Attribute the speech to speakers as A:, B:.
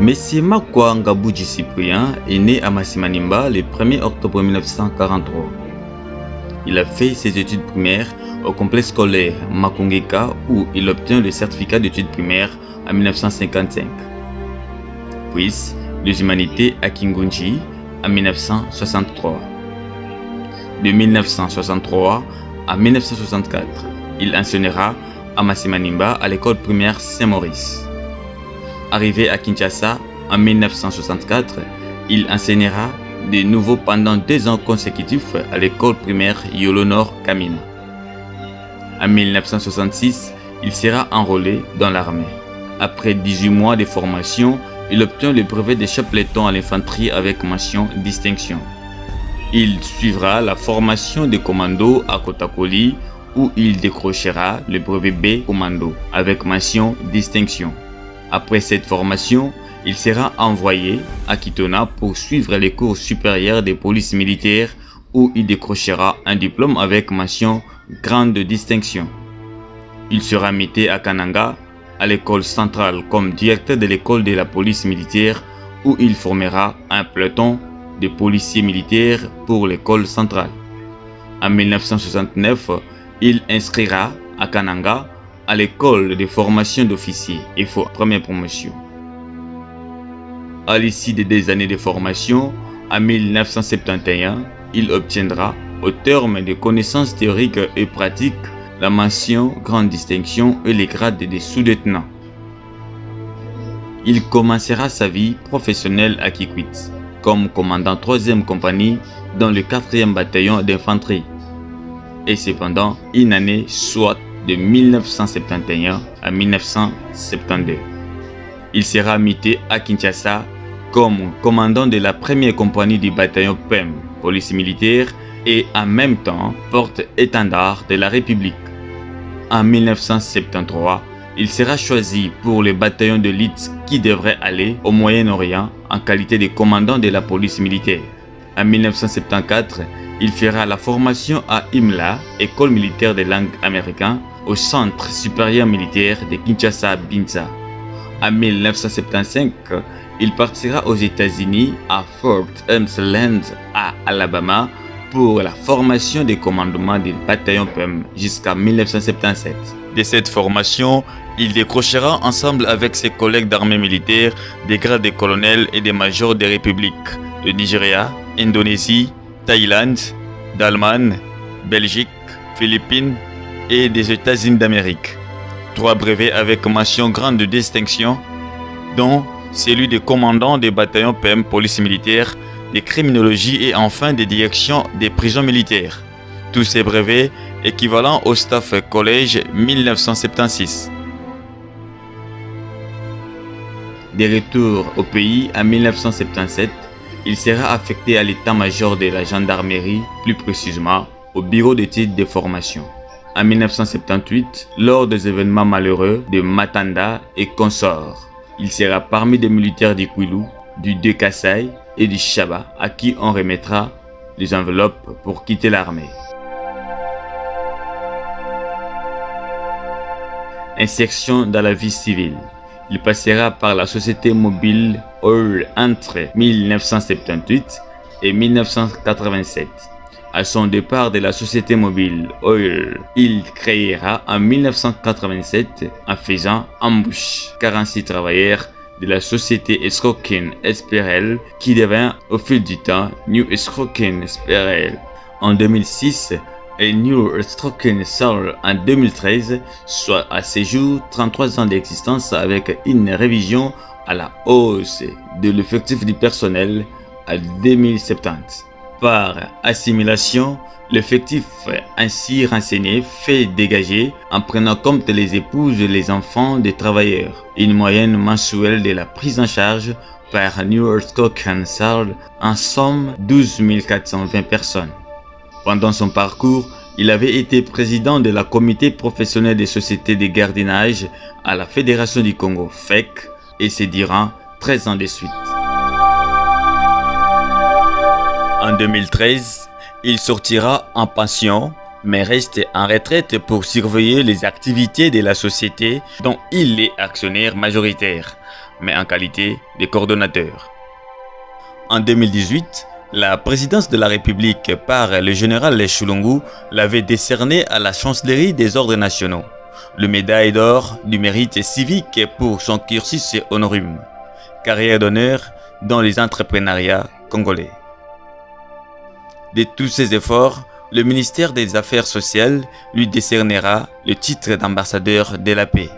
A: Messie Makwa Ngabuji Cyprien est né à Masimanimba le 1er octobre 1943. Il a fait ses études primaires au complexe scolaire Makungeka où il obtient le certificat d'études primaires en 1955. Puis les humanités à Kingunji en 1963. De 1963 à 1964, il enseignera à Masimanimba à l'école primaire Saint-Maurice. Arrivé à Kinshasa en 1964, il enseignera de nouveau pendant 2 ans consécutifs à l'école primaire Yolo-Nord Kamina. En 1966, il sera enrôlé dans l'armée. Après 18 mois de formation, il obtient le brevet de chapeleton à l'infanterie avec mention distinction. Il suivra la formation de commando à Kotakoli où il décrochera le brevet B commando avec mention distinction. Après cette formation, il sera envoyé à Kitona pour suivre les cours supérieurs de police militaire où il décrochera un diplôme avec mention grande distinction. Il sera muté à Kananga, à l'école centrale comme directeur de l'école de la police militaire où il formera un peloton de policiers militaires pour l'école centrale. En 1969, il inscrira à Kananga à l'école de formation d'officiers et pour première promotion. À l'issue de 2 années de formation, en 1971, il obtiendra, au terme de connaissances théoriques et pratiques, la mention grande distinction et les grades de sous-lieutenant. Il commencera sa vie professionnelle à Kikwit, comme commandant 3e compagnie dans le 4e bataillon d'infanterie. Et cependant, une année soit de 1971 à 1972. Il sera muté à Kinshasa comme commandant de la 1re compagnie du bataillon PEM, police militaire, et en même temps porte-étendard de la République. En 1973, il sera choisi pour le bataillon de l'élite qui devrait aller au Moyen-Orient en qualité de commandant de la police militaire. En 1974, il fera la formation à IMLA, École militaire des langues américaines, au Centre supérieur militaire de Kinshasa-Binza. En 1975, il partira aux États-Unis à Fort Emsland, à Alabama, pour la formation des commandements du bataillon PEM jusqu'à 1977. De cette formation, il décrochera ensemble avec ses collègues d'armée militaire des grades de colonel et de major des républiques de Nigeria, Indonésie, Thaïlande, d'Allemagne, Belgique, Philippines et des États-Unis d'Amérique. 3 brevets avec mention grande distinction, dont celui de commandant des bataillons PM police militaire, de criminologie et enfin de direction des prisons militaires. Tous ces brevets équivalents au Staff College 1976. De retour au pays en 1977, il sera affecté à l'état-major de la gendarmerie, plus précisément au bureau d'études de formation. En 1978, lors des événements malheureux de Matanda et consorts, il sera parmi des militaires du Kwilu, du De Kassai et du Shaba à qui on remettra les enveloppes pour quitter l'armée. Insertion dans la vie civile. Il passera par la société mobile Oil entre 1978 et 1987. À son départ de la société mobile Oil, il créera en 1987 en faisant embauche 46 travailleurs de la société Escroquin SPRL qui devint au fil du temps New Escroquin SPRL en 2006 et New Escroquin SPRL en 2013, soit à ce jour 33 ans d'existence avec une révision à la hausse de l'effectif du personnel à 2070. Par assimilation, l'effectif ainsi renseigné fait dégager, en prenant compte les épouses et les enfants des travailleurs, une moyenne mensuelle de la prise en charge par New Escroquin SPRL, en somme 12 420 personnes. Pendant son parcours, il avait été président de la comité professionnel des sociétés de gardiennage à la Fédération du Congo, FEC, et c'est durant 13 ans de suite. En 2013, il sortira en pension, mais reste en retraite pour surveiller les activités de la société dont il est actionnaire majoritaire. mais en qualité de coordonnateur. En 2018, la présidence de la République par le général Tshilombo l'avait décerné à la chancellerie des ordres nationaux, le médaille d'or du mérite civique pour son cursus honorum, carrière d'honneur dans les entrepreneuriats congolais. De tous ses efforts, le ministère des Affaires sociales lui décernera le titre d'ambassadeur de la paix.